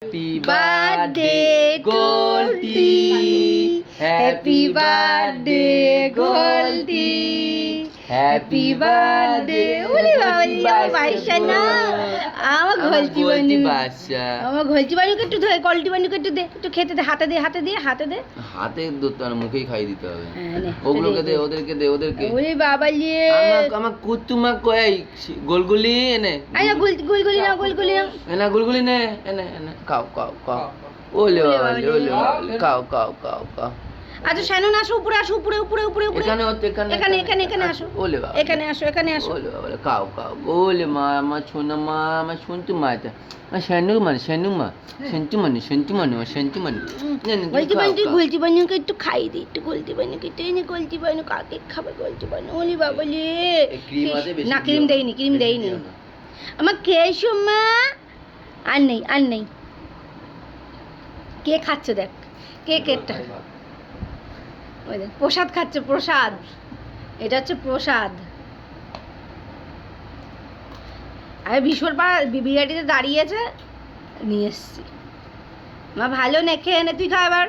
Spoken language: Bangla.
Happy birthday, Goldie. Happy birthday, Goldie. Happy birthday. ওরে বাবা, আমার বাইশা না, আমার ঘলটি বাচ্চা, আমার ঘলটি বানুকে একটু ধরে, গলটি বানুকে একটু দে, একটু খেতে দে, হাতে দে, হাতে দে, হাতে দে, হাতে দুটো আর মুখেই খাই দিতে হবে। ওগুলোকে দে, ওদেরকে দে, ওদেরকে। ওরে বাবা লিয়ে আমার কুতুমা কই গোলগুলি এনে, আইনা গোলগুলি না, গোলগুলি না, এনা গোলগুলি নে, এনে এনে খাও খাও খাও। ওলে বাবা, ওলে খাও খাও খাও খাও। আচ্ছা শানন আসো, উপরে আসো, উপরে উপরে উপরে উপরে, এখানে হতে, এখানে এখানে এখানে এখানে আসো। ওলে বাবা, এখানে আসো, এখানে আসো। ওলে বাবা, খাও খাও। ওলে মা, আমার সোনা মা, আমার শুনতে মাটা, শানু মানে, শানু মা, শান্তি মানে, শান্তি মানে, শান্তি মানে। গলতি বানু, তুই গলতি বানুকে একটু খাই দে, একটু গলতি বানুকে, তুই নে গলতি বানু, কাকে খাবে গলতি বানু? ওলে বাবা লে, ক্রিম আছে বেশি না, ক্রিম দেইনি, ক্রিম দেইনি। আমার খেয়েছো মা? আর নেই, আর নেই। কে খাচ্ছে দেখ, কে কেকটা, ওই দেখ প্রসাদ খাচ্ছে, প্রসাদ, এটা হচ্ছে প্রসাদ। আরে ভীষণ বিরিয়ানিতে দাঁড়িয়েছে, নিয়ে এসছি। মা ভালো না, খেয়ে নে, তুই খা এবার।